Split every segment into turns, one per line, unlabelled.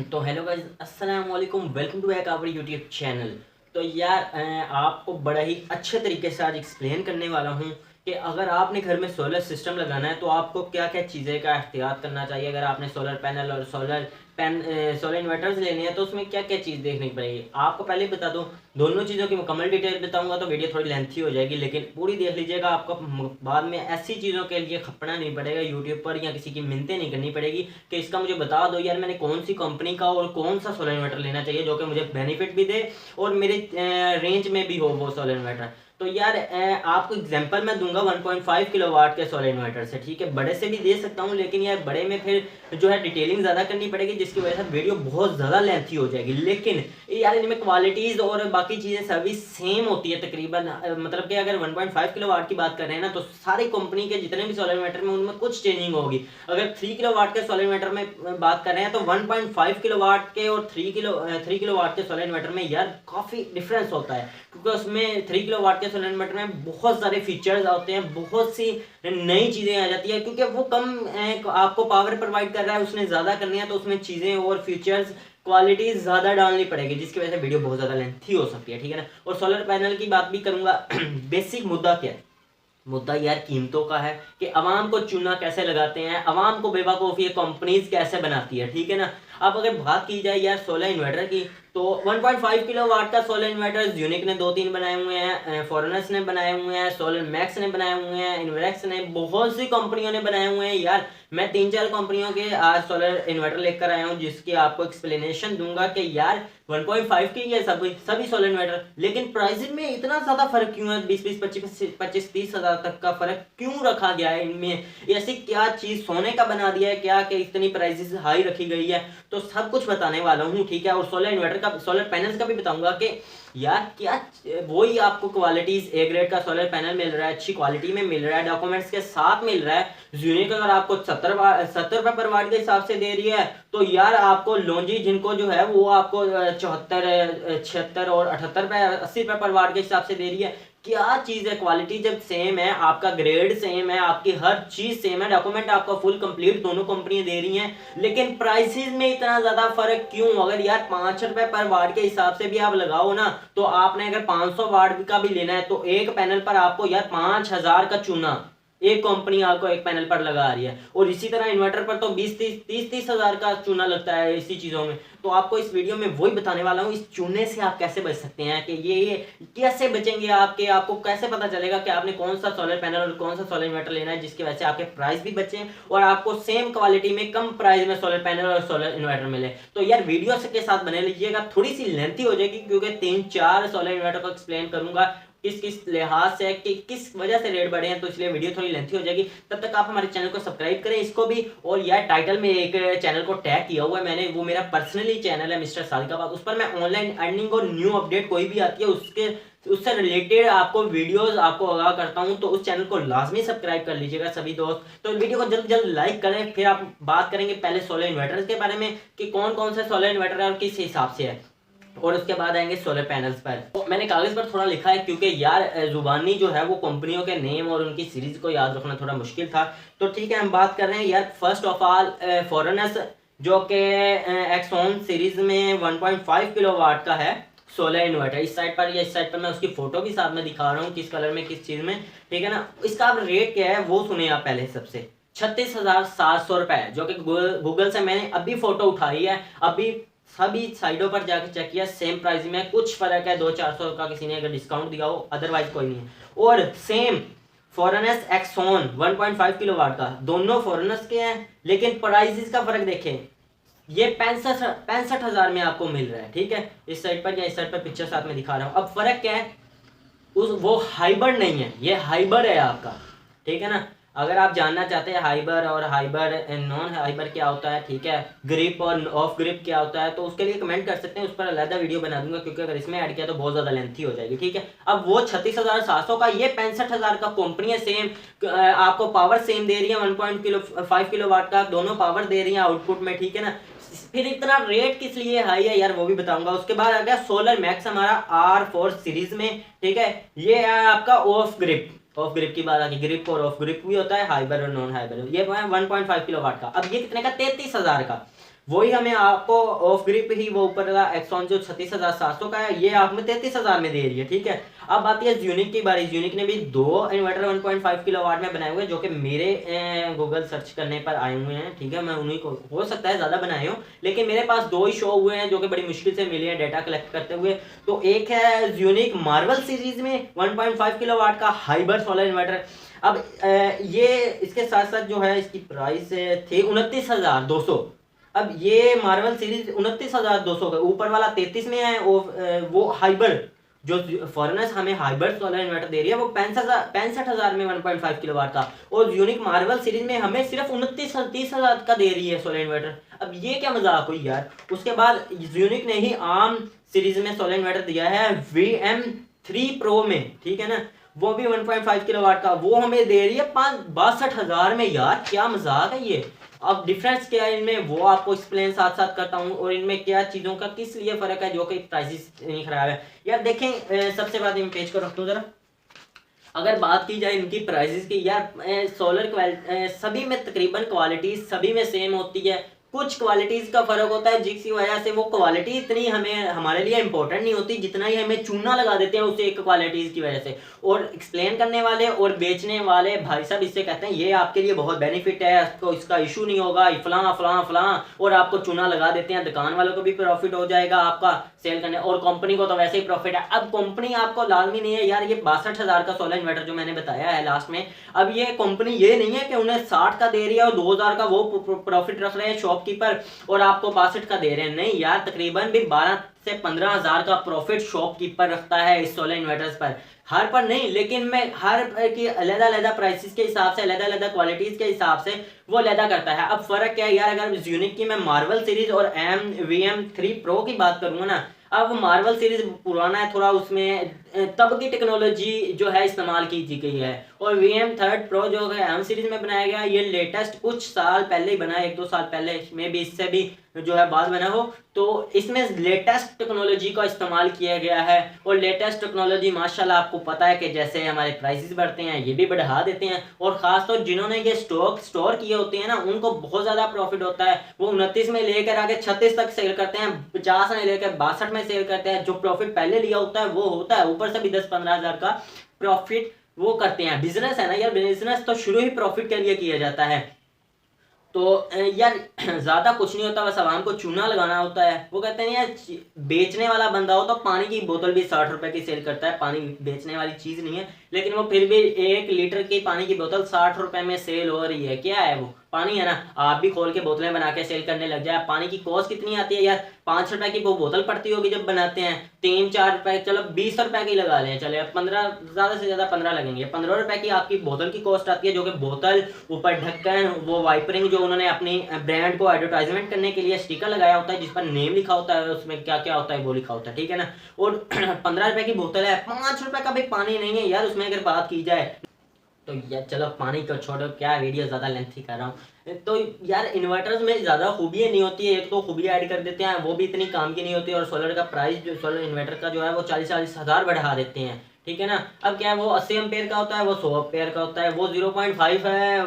तो hello guys, अस्सलाम वालेकुम, welcome to back our YouTube channel. तो यार आपको बड़ा ही अच्छे तरीके से आज एक्सप्लेन करने वाला हूँ कि अगर आपने घर में सोलर सिस्टम लगाना है तो आपको क्या क्या चीज़ें का एहतियात करना चाहिए। अगर आपने सोलर पैनल और सोलर इन्वर्टर्स लेने हैं तो उसमें क्या क्या चीज़ देखनी पड़ेगी। आपको पहले बता दूँ, दोनों चीज़ों की मुकम्मल डिटेल बताऊंगा तो वीडियो थोड़ी लेंथी हो जाएगी, लेकिन पूरी देख लीजिएगा। आपको बाद में ऐसी चीज़ों के लिए खपना नहीं पड़ेगा यूट्यूब पर, या किसी की मिन्नतें नहीं करनी पड़ेगी कि इसका मुझे बता दो यार मैंने कौन सी कंपनी का और कौन सा सोलर इन्वर्टर लेना चाहिए जो कि मुझे बेनिफिट भी दे और मेरे रेंज में भी हो वो सोलर इन्वर्टर। तो यार आपको एग्जांपल मैं दूंगा 1.5 किलोवाट के सोलर इन्वर्टर से, ठीक है। बड़े से भी दे सकता हूँ, लेकिन यार बड़े में फिर जो है डिटेलिंग ज़्यादा करनी पड़ेगी, जिसकी वजह से वीडियो बहुत ज़्यादा लेंथी हो जाएगी। लेकिन यार इनमें क्वालिटीज़ और बाकी चीज़ें सभी सेम होती है तकरीबन। मतलब कि अगर 1.5 किलोवाट की बात कर रहे हैं ना, तो सारी कंपनी के जितने भी सोलर इन्वर्टर में उनमें कुछ चेंजिंग होगी। अगर 3 किलोवाट के सोलर इन्वर्टर में बात कर रहे हैं तो 1.5 किलोवाट के और 3 किलोवाट के सोलर इन्वर्टर में यार काफ़ी डिफरेंस होता है, क्योंकि उसमें 3 किलोवाट के सोलर इन्वर्टर में बहुत सारे फीचर्स आते हैं, बहुत सी नई चीज़ें आ जाती है, क्योंकि वो कम आपको पावर प्रोवाइड कर रहा है, उसने ज़्यादा करनी है तो उसमें चीज़ें और फीचर्स क्वालिटी ज़्यादा डालनी पड़ेगी, जिसकी वजह से वीडियो बहुत ज़्यादा लेंथी हो सकती है, ठीक है ना। और सोलर पैनल की बात भी करूंगा। बेसिक मुद्दा क्या है? मुद्दा यार कीमतों का है कि अवाम को चूना कैसे लगाते हैं, अवाम को बेवकूफ़ ये कंपनीज कैसे बनाती है, ठीक है ना। अब अगर बात की जाए यार सोलर इन्वर्टर की, तो 1.5 किलोवाट का सोलर इन्वर्टर यूनिक ने 2-3 बनाए हुए हैं, फॉरेनर्स ने बनाए हुए हैं, सोलर मैक्स ने बनाए हुए हैं, इन्वेक्स ने, बहुत सी कंपनियों ने बनाए हुए हैं यार। मैं 3-4 कंपनियों के आज सोलर इन्वर्टर लेकर आया हूँ, जिसकी आपको एक्सप्लेनेशन दूंगा कि यार 1.5 की ये सभी सोलर इन्वर्टर, लेकिन प्राइसिंग में इतना ज़्यादा फर्क क्यों है? 20-20, 25-30 हज़ार तक का फर्क क्यों रखा गया है इनमें? ऐसी क्या चीज़ सोने का बना दिया है क्या कि इतनी प्राइसेस हाई रखी गई है? तो सब कुछ बताने वाला हूँ, ठीक है। और सोलर इन्वर्टर का, सोलर पैनल्स का भी बताऊंगा कि यार क्या वही आपको क्वालिटीज ए ग्रेड का सोलर पैनल मिल रहा है, अच्छी क्वालिटी में मिल रहा है, डॉक्यूमेंट्स के साथ मिल रहा है। यूनिक अगर आपको 70 रुपये पर वाट के हिसाब से दे रही है, तो यार आपको लॉन्जी जिनको जो है वो आपको 74, 76 और 78 रुपये, 80 रुपये पर वाट के हिसाब से दे रही है। क्या चीज़ है? क्वालिटी जब सेम है, आपका ग्रेड सेम है, आपकी हर चीज़ सेम है, डॉक्यूमेंट आपका फुल कंप्लीट दोनों कंपनियां दे रही हैं, लेकिन प्राइसेस में इतना ज़्यादा फर्क क्यों? अगर यार 5 रुपये पर वाट के हिसाब से भी आप लगाओ ना, तो आपने अगर 500 वाट का भी लेना है तो एक पैनल पर आपको यार 5,000 का चूना एक कंपनी आपको एक पैनल पर लगा रही है। और इसी तरह इन्वर्टर पर तो 20-30 हज़ार का चूना लगता है इसी चीज़ों में। तो आपको इस वीडियो में वही बताने वाला हूँ, इस चूने से आप कैसे बच सकते हैं, कि ये कैसे बचेंगे आपको कैसे पता चलेगा कि आपने कौन सा सोलर पैनल और कौन सा सोलर इन्वर्टर लेना है, जिसकी वजह से आपके प्राइस भी बचे और आपको सेम क्वालिटी में कम प्राइस में सोलर पैनल और सोलर इन्वर्टर मिले। तो यार वीडियो के साथ बने लीजिएगा, थोड़ी सी लेंथी हो जाएगी क्योंकि 3-4 सोलर इन्वर्टर को एक्सप्लेन करूंगा किस किस लिहाज से, कि किस वजह से रेट बढ़े हैं, तो इसलिए वीडियो थोड़ी लेंथी हो जाएगी। तब तक आप हमारे चैनल को सब्सक्राइब करें इसको भी। और यार टाइटल में एक चैनल को टैग किया हुआ है मैंने, वो मेरा पर्सनली चैनल है मिस्टर सादिकाबाद। उस पर मैं ऑनलाइन अर्निंग और न्यू अपडेट कोई भी आती है उससे रिलेटेड आपको वीडियोस आपको आगाह करता हूं, तो उस चैनल को लाजमी सब्सक्राइब कर लीजिएगा सभी दोस्त। तो वीडियो को जल्द जल्द लाइक करें। फिर आप बात करेंगे पहले सोलर इन्वर्टर्स के बारे में कि कौन कौन से सोलर इन्वर्टर है और किस हिसाब से है, और उसके बाद आएंगे सोलर पैनल्स पर। तो मैंने कागज पर थोड़ा लिखा है क्योंकि यार जुबानी जो है वो कंपनियों के नेम और उनकी सीरीज को याद रखना थोड़ा मुश्किल था। तो ठीक है, हम बात कर रहे हैं यार फर्स्ट ऑफ ऑल फॉरेनर्स, जो कि एक्सॉन सीरीज में 1.5 किलोवाट का है सोलर इन्वर्टर। इस साइड पर या इस साइड पर मैं उसकी फोटो भी साथ में दिखा रहा हूँ, किस कलर में किस चीज में, ठीक है ना। इसका आप रेट क्या है वो सुनिए आप पहले। सबसे 36,700 रुपए, जो कि गूगल से मैंने अभी फोटो उठाई है, अभी सभी साइडों पर जाकर चेक किया, सेम प्राइस में। कुछ फर्क है 200-400 का, किसी ने अगर डिस्काउंट दिया हो, अदरवाइज कोई नहीं है। और सेम फॉरेनर्स एक्सॉन 1.5 किलोवाट का, दोनों फॉरेनर्स के हैं, लेकिन प्राइसेस का फर्क देखें। ये 65 हजार में आपको मिल रहा है, ठीक है। इस साइड पर या इस साइड पर पिक्चर साथ में दिखा रहा हूं। अब फर्क क्या है? वो हाइब्रिड नहीं है, ये हाइब्रिड है आपका, ठीक है ना। अगर आप जानना चाहते हैं हाइबर और हाइबर नॉन हाइबर क्या होता है, ठीक है, ग्रिप और ऑफ ग्रिप क्या होता है, तो उसके लिए कमेंट कर सकते हैं, उस पर अलग वीडियो बना दूंगा, क्योंकि अगर इसमें ऐड किया तो बहुत ज़्यादा लेंथी हो जाएगी, ठीक है। अब वो 36,700 का, ये 65,000 का कंपनी है सेम, आपको पावर सेम दे रही है, 1.5 किलोवाट का, दोनों पावर दे रही है आउटपुट में, ठीक है ना। फिर इतना रेट किस लिए हाई है यार, वो भी बताऊंगा। उसके बाद आ गया सोलर मैक्स हमारा R4 सीरीज में, ठीक है। ये है आपका ऑफ ग्रिप की बात आ गई, ग्रिप और ऑफ ग्रिप भी होता है, हाइबर और नॉन हाइबर। ये 1.5 किलोवाट का। अब ये कितने का? 33,000 का। वही हमें आपको ऑफ ग्रिप ही वो ऊपर वाला एक्सॉन जो 36,700 का है, ये आप में 33,000 में दे रही है, ठीक है। अब आती है यूनिक की बारी। यूनिक ने भी 2 इन्वर्टर 1.5 किलोवाट में बनाए हुए, जो कि मेरे गूगल सर्च करने पर आए हुए हैं, ठीक है। मैं उन्हीं को, हो सकता है ज़्यादा बनाए हो, लेकिन मेरे पास 2 ही शो हुए हैं जो कि बड़ी मुश्किल से मिले हैं डाटा कलेक्ट करते हुए। तो एक है यूनिक मार्वल सीरीज में 1.5 किलोवाट का हाइबर सोलर इन्वर्टर। अब ये इसके साथ साथ जो है इसकी प्राइस थी 29,200। अब ये मार्वल सीरीज 29,200 का, ऊपर वाला 33 में है। वो हाइबर जो फॉरेनर्स हमें हाइबर सोलर इन्वर्टर दे रही है वो 65,000 में 1.5 किलोवाट का, और यूनिक मार्वल सीरीज में हमें सिर्फ 29-30,000 का दे रही है सोलर इन्वर्टर। अब ये क्या मजाक हुई यार। उसके बाद यूनिक ने ही आर्म सीरीज में सोलर इन्वर्टर दिया है VM3 Pro में, ठीक है ना, वो भी 1.5 किलोवाट का, वो हमें दे रही है 62,000 में। यार क्या मजाक है ये। अब डिफरेंस क्या है इनमें वो आपको एक्सप्लेन साथ साथ करता हूँ, और इनमें क्या चीज़ों का किस लिए फ़र्क है जो कि प्राइसेस नहीं खराब है। यार देखें, सबसे बात मैं पेज कर रखता हूँ ज़रा। अगर बात की जाए इनकी प्राइसेस की, यार सोलर सभी में तकरीबन क्वालिटी सभी में सेम होती है। कुछ क्वालिटीज का फर्क होता है जिसकी वजह से वो क्वालिटी इतनी हमें हमारे लिए इंपॉर्टेंट नहीं होती जितना ही हमें चूना लगा देते हैं उसे एक क्वालिटीज की वजह से। और एक्सप्लेन करने वाले और बेचने वाले भाई साहब इससे कहते हैं ये आपके लिए बहुत बेनिफिट है, आपको इसका इशू नहीं होगा, फलां फलां फलां, और आपको चूना लगा देते हैं। दुकान वालों को भी प्रॉफिट हो जाएगा आपका सेल करने, और कंपनी को तो वैसे ही प्रॉफिट है। अब कंपनी आपको लाजमी नहीं है यार, ये 62,000 का सोलर इन्वर्टर जो मैंने बताया है लास्ट में, अब ये कंपनी ये नहीं है कि उन्हें 60 का दे रही है और 2,000 का वो प्रॉफिट रख रहे हैं शॉपकीपर और आपको 62 का दे रहे हैं। नहीं यार, तकरीबन भी 12 से 15,000 का प्रॉफिट शॉपकीपर रखता है इस सोलर इन्वर्टर्स पर। हर पर नहीं, लेकिन मैं हर की अलग अलग प्राइसेस के हिसाब से, अलग अलग क्वालिटीज के हिसाब से वो अलग करता है। अब फर्क क्या है यार, अगर यूनिक की मैं मार्वल सीरीज और VM3 Pro की बात करूंगा ना, अब मार्वल सीरीज पुराना है थोड़ा, उसमें तब की टेक्नोलॉजी जो है इस्तेमाल की गई है, और VM3 Pro जो है एम सीरीज में बनाया गया, ये लेटेस्ट कुछ साल पहले ही बना है, 1-2 साल पहले में भी, इससे भी जो है बाद बना हो। तो इसमें लेटेस्ट टेक्नोलॉजी का इस्तेमाल किया गया है, और लेटेस्ट टेक्नोलॉजी माशाल्लाह आपको पता है कि जैसे हमारे प्राइसेस बढ़ते हैं ये भी बढ़ा देते हैं, और खासतौर जिन्होंने ये स्टोर किए होते हैं ना उनको बहुत ज़्यादा प्रॉफिट होता है। वो 29 में लेकर आगे 36 तक सेल करते हैं, 50 में लेकर 62 में सेल करते हैं। जो प्रॉफिट पहले लिया होता है वो होता है, ऊपर से भी 10-15 हज़ार का प्रॉफिट वो करते हैं। बिजनेस है ना यार, बिजनेस तो शुरू ही प्रॉफिट के लिए किया जाता है। तो यार ज्यादा कुछ नहीं होता, बस आवाम को चूना लगाना होता है। वो कहते हैं यार, बेचने वाला बंदा हो तो पानी की बोतल भी 60 रुपए की सेल करता है, पानी बेचने वाली चीज नहीं है, लेकिन वो फिर भी 1 लीटर की पानी की बोतल 60 रुपए में सेल हो रही है। क्या है वो, पानी है ना। आप भी खोल के बोतलें बना के सेल करने लग जाए। पानी की कॉस्ट कितनी आती है यार, 5 रुपए की वो बोतल पड़ती होगी जब बनाते हैं, 3-4 रुपए, चलो 20 रुपए की लगा लें, चले 15, ज्यादा से ज्यादा 15 लगेंगे, 15 रुपए की आपकी बोतल की कॉस्ट आती है, जो कि बोतल, ऊपर ढक्कन, वो वाइपरिंग जो उन्होंने अपनी ब्रांड को एडवर्टाइजमेंट करने के लिए स्टिकर लगाया होता है जिस पर नेम लिखा होता है, उसमें क्या क्या होता है वो लिखा होता है, ठीक है ना। और 15 रुपए की बोतल है, 5 रुपए का भी पानी नहीं है यार उसमें अगर बात की जाए तो। यार चलो पानी को छोड़ो, क्या वीडियो ज़्यादा लेंथी कर रहा हूँ। तो यार इन्वर्टर्स में ज़्यादा खूबियाँ नहीं होती है, एक तो खूबियाँ ऐड कर देते हैं वो भी इतनी काम की नहीं होती, और सोलर का प्राइस जो सोलर इन्वर्टर का जो है वो 40-40 हज़ार बढ़ा देते हैं, ठीक है ना। अब क्या है, वो 80 एम्पेयर का होता है, वो 100 एम्पेयर का होता है, वो 0.5 है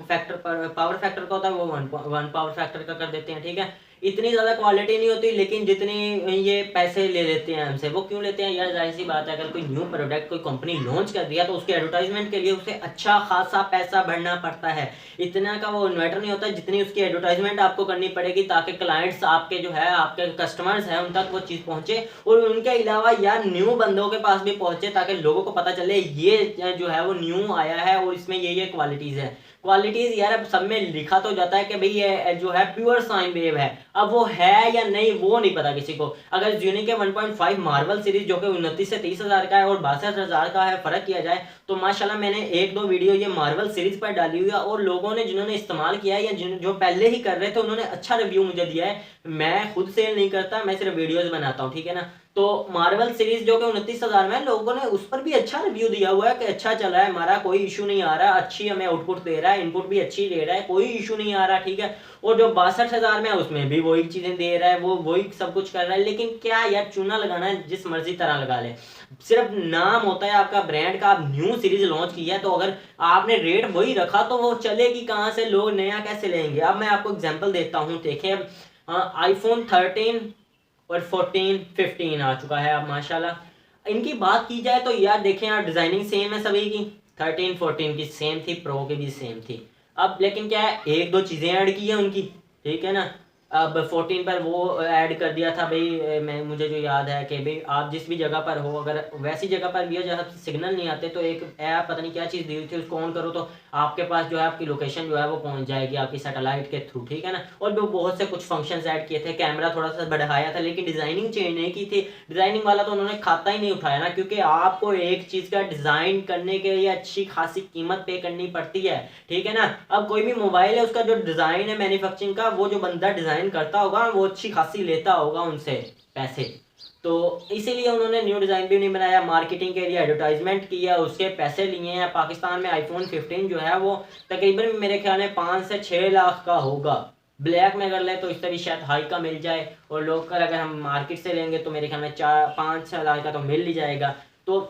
फैक्टर, पावर फैक्टर का होता है, वो 1 पावर फैक्टर का कर देते हैं, ठीक है। इतनी ज़्यादा क्वालिटी नहीं होती, लेकिन जितनी ये पैसे ले लेते हैं हमसे। वो क्यों लेते हैं यार, जाहिर सी बात है, अगर कोई न्यू प्रोडक्ट कोई कंपनी लॉन्च कर दिया तो उसके एडवर्टाइजमेंट के लिए उसे अच्छा खासा पैसा भरना पड़ता है। इतना का वो इन्वर्टर नहीं होता जितनी उसकी एडवर्टाइजमेंट आपको करनी पड़ेगी, ताकि क्लाइंट्स आपके जो है, आपके कस्टमर्स हैं, उन तक वो चीज़ पहुँचे, और उनके अलावा यार न्यू बंदों के पास भी पहुँचे, ताकि लोगों को पता चले ये जो है वो न्यू आया है और इसमें ये क्वालिटीज़ है। क्वालिटीज यार अब सब में लिखा तो जाता है कि भाई ये जो है प्योर साइन वेव है, अब वो है या नहीं वो नहीं पता किसी को। अगर यूनिक के 1.5 मार्वल सीरीज जो कि 29 से 30 हज़ार का है और 62 हज़ार का है, फर्क किया जाए तो माशाल्लाह मैंने 1-2 वीडियो ये मार्वल सीरीज पर डाली हुई है, और लोगों ने जिन्होंने इस्तेमाल किया है या जो पहले ही कर रहे थे उन्होंने अच्छा रिव्यू मुझे दिया है। मैं खुद सेल नहीं करता, मैं सिर्फ वीडियोज बनाता हूँ, ठीक है ना। तो मार्वल सीरीज जो कि 29 हज़ार में, लोगों ने उस पर भी अच्छा रिव्यू दिया हुआ है कि अच्छा चल रहा है हमारा, कोई इशू नहीं आ रहा, अच्छी हमें आउटपुट दे रहा है, इनपुट भी अच्छी दे रहा है, कोई इशू नहीं आ रहा, ठीक है। और जो 62 हज़ार में उसमें भी वही चीजें दे रहा है, वो वही सब कुछ कर रहा है। लेकिन क्या यार, चूना लगाना है जिस मर्जी तरह लगा ले, सिर्फ नाम होता है आपका ब्रांड का, आप न्यू सीरीज लॉन्च किया है तो अगर आपने रेट वही रखा तो वो चलेगी कहाँ से, लोग नया कैसे लेंगे। अब मैं आपको एग्जांपल देता हूँ, देखें आईफोन 13 और 14 15 आ चुका है अब माशाल्लाह। इनकी बात की जाए तो यार देखें यार, डिज़ाइनिंग सेम है सभी की, 13 14 की सेम थी, प्रो की भी सेम थी। अब लेकिन क्या है, एक दो चीज़ें ऐड की है उनकी, ठीक है ना। अब 14 पर वो ऐड कर दिया था भाई, मैं मुझे जो याद है कि भाई आप जिस भी जगह पर हो, अगर वैसी जगह पर भी हो जहाँ सिग्नल नहीं आते, तो एक ऐप पता नहीं क्या चीज़ दी हुई थी, उसको ऑन करो तो आपके पास जो है आपकी लोकेशन जो है वो पहुंच जाएगी आपकी सैटेलाइट के थ्रू, ठीक है ना। और भी बहुत से कुछ फंक्शंस ऐड किए थे, कैमरा थोड़ा सा बढ़ाया था, लेकिन डिज़ाइनिंग चेंज नहीं की थी। डिज़ाइनिंग वाला तो उन्होंने खाता ही नहीं उठाया ना, क्योंकि आपको एक चीज़ का डिज़ाइन करने के लिए अच्छी खासी कीमत पे करनी पड़ती है, ठीक है ना। अब कोई भी मोबाइल है, उसका जो डिज़ाइन है मैन्युफैक्चरिंग का, वो जो बंदा डिज़ाइन करता होगा वो अच्छी खासी लेता होगा उनसे पैसे, तो इसीलिए उन्होंने न्यू डिज़ाइन भी नहीं बनाया, मार्केटिंग के लिए एडवर्टाइजमेंट किया, उसके पैसे लिए हैं। पाकिस्तान में आईफोन 15 जो है वो तकरीबन मेरे ख्याल में 5 से 6 लाख का होगा। ब्लैक में अगर ले तो इससे भी शायद हाई का मिल जाए, और लोकल अगर हम मार्केट से लेंगे तो मेरे ख्याल में 4 5 6 लाख का तो मिल ही जाएगा। तो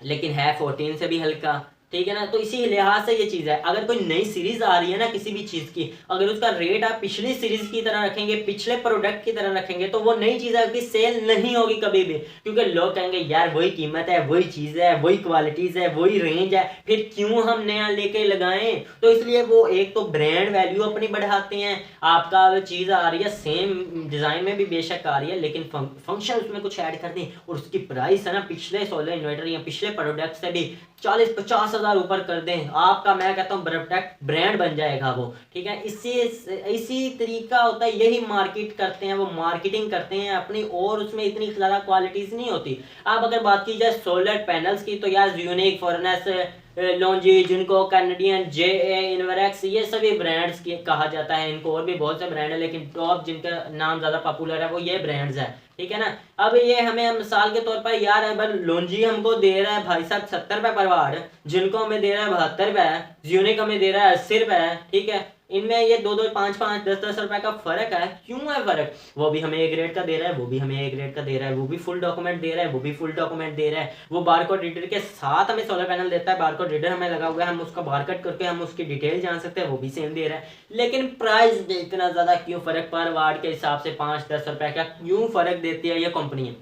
लेकिन है 14 से भी हल्का, ठीक है ना। तो इसी लिहाज से ये चीज़ है, अगर कोई नई सीरीज आ रही है ना किसी भी चीज़ की, अगर उसका रेट आप पिछली सीरीज की तरह रखेंगे, पिछले प्रोडक्ट की तरह रखेंगे, तो वो नई चीज़ आपकी सेल नहीं होगी कभी भी, क्योंकि लोग कहेंगे यार वही कीमत है, वही चीज़ है, वही क्वालिटीज़ है, वही रेंज है, फिर क्यों हम नया लेके लगाएं। तो इसलिए वो एक तो ब्रांड वैल्यू अपनी बढ़ाते हैं, आपका चीज़ आ रही है सेम डिज़ाइन में भी बेशक आ रही है, लेकिन फंक्शन उसमें कुछ ऐड कर दें, और उसकी प्राइस है ना पिछले सोलर इन्वर्टर या पिछले प्रोडक्ट से भी 40-50 हज़ार ऊपर कर दें, आपका मैं कहता हूँ प्रोडक्ट ब्रांड बन जाएगा वो, ठीक है। इसी तरीका होता है, यही मार्केट करते हैं वो, मार्केटिंग करते हैं अपनी, और उसमें इतनी ज़्यादा क्वालिटीज़ नहीं होती। अब अगर बात की जाए सोलर पैनल्स की, तो यार यूनिक, फॉरनेस, लॉन्जी, जिनको कैनेडियन, जे इन्वरेक्स, ये सभी ब्रांड्स की कहा जाता है इनको, और भी बहुत से ब्रांड है, लेकिन टॉप जिनका नाम ज़्यादा पॉपुलर है वो ये ब्रांड्स है, ठीक है ना। अब ये हमें मिसाल के तौर पर यार, अगर लॉन्जी हमको दे रहा है भाई साहब 70 रुपये पर वाट, जिनको हमें दे रहा है 72 रुपये, यूनिक हमें दे रहा है 80 रुपये, ठीक है। इनमें ये 2-2 5-5 10-10 रुपए का फर्क है, क्यों है फर्क? वो भी हमें ए ग्रेड का दे रहा है, वो भी हमें ए ग्रेड का दे रहा है, वो भी फुल डॉक्यूमेंट दे रहा है, वो भी फुल डॉक्यूमेंट दे रहा है, वो बारकोड रीडर के साथ हमें सोलर पैनल देता है, बारकोड रीडर हमें लगा हुआ है, हम उसका बारकोड करके हम उसकी डिटेल जान सकते हैं, वो भी सेम दे रहा है। लेकिन प्राइस इतना ज़्यादा क्यों फ़र्क, पर वाट के हिसाब से 5-10 रुपए का क्यों फ़र्क देती है ये कंपनी?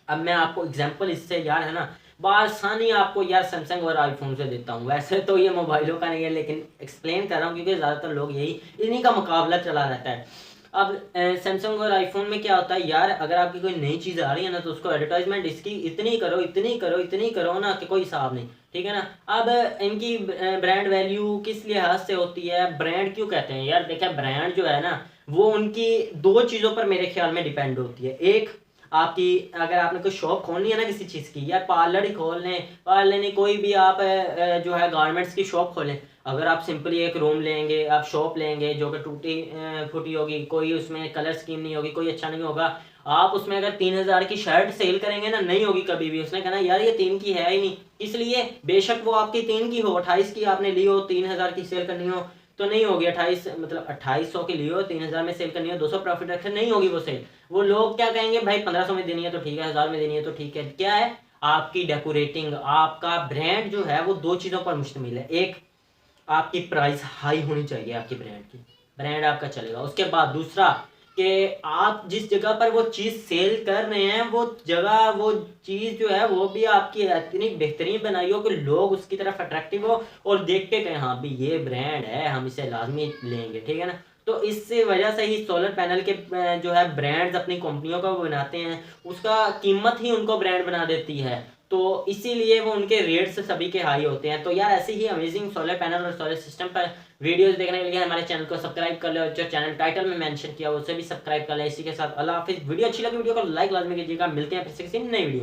अब मैं आपको एग्जांपल इससे यार है ना बासानी आपको यार सैमसंग और आईफोन से देता हूँ। वैसे तो ये मोबाइलों का नहीं है, लेकिन एक्सप्लेन कर रहा हूँ क्योंकि ज़्यादातर लोग यही इन्हीं का मुकाबला चला रहता है। अब सैमसंग और आईफोन में क्या होता है यार, अगर आपकी कोई नई चीज़ आ रही है ना, तो उसको एडवर्टाइजमेंट इसकी इतनी करो इतनी करो इतनी करो ना कि कोई हिसाब नहीं, ठीक है ना। अब इनकी ब्रांड वैल्यू किस लिहाज से होती है, ब्रांड क्यों कहते हैं यार? देखिए ब्रांड जो है ना, वो उनकी दो चीज़ों पर मेरे ख्याल में डिपेंड होती है। एक, आपकी अगर आपने कोई शॉप खोलनी है ना किसी चीज़ की, या पार्लर ही खोल लें, पार्लर नहीं कोई भी आप जो है गारमेंट्स की शॉप खोलें, अगर आप सिंपली एक रूम लेंगे, आप शॉप लेंगे जो कि टूटी फूटी होगी, कोई उसमें कलर स्कीम नहीं होगी, कोई अच्छा नहीं होगा, आप उसमें अगर 3,000 की शर्ट सेल करेंगे ना, नहीं होगी कभी भी, उसने कहना यार ये 3 की है ही नहीं। इसलिए बेशक वो आपकी 3 की हो, 28 की आपने ली हो, 3,000 की सेल करनी हो तो नहीं होगी। 28 मतलब 2800 की ली हो, 3,000 में सेल करनी हो, 200 प्रॉफिट रखे, नहीं होगी वो सेल। वो लोग क्या कहेंगे, भाई 1500 में देनी है तो ठीक है, 1000 में देनी है तो ठीक है। क्या है, आपकी डेकोरेटिंग, आपका ब्रांड जो है वो दो चीज़ों पर मुश्तमिल है। एक, आपकी प्राइस हाई होनी चाहिए आपकी ब्रांड की, ब्रांड आपका चलेगा। उसके बाद दूसरा कि आप जिस जगह पर वो चीज़ सेल कर रहे हैं, वो जगह वो चीज़ जो है वो भी आपकी इतनी बेहतरीन बनाई हो कि लोग उसकी तरफ अट्रैक्टिव हो और देख के कहें हाँ भी ये ब्रांड है, हम इसे लाजमी लेंगे, ठीक है ना। तो इससे वजह से ही सोलर पैनल के जो है ब्रांड्स अपनी कंपनियों का वो बनाते हैं, उसका कीमत ही उनको ब्रांड बना देती है, तो इसीलिए वो उनके रेट्स सभी के हाई होते हैं। तो यार ऐसे ही अमेजिंग सोलर पैनल और सोलर सिस्टम पर वीडियोस देखने के लिए हमारे चैनल को सब्सक्राइब कर ले, और जो चैनल टाइटल में मेंशन किया उसे भी सब्सक्राइब कर ले। इसी के साथ अल्लाह हाफिज़। वीडियो अच्छी लगी वीडियो को लाइक लाजमी कीजिएगा। मिलते हैं फिर से किसी नई वीडियो।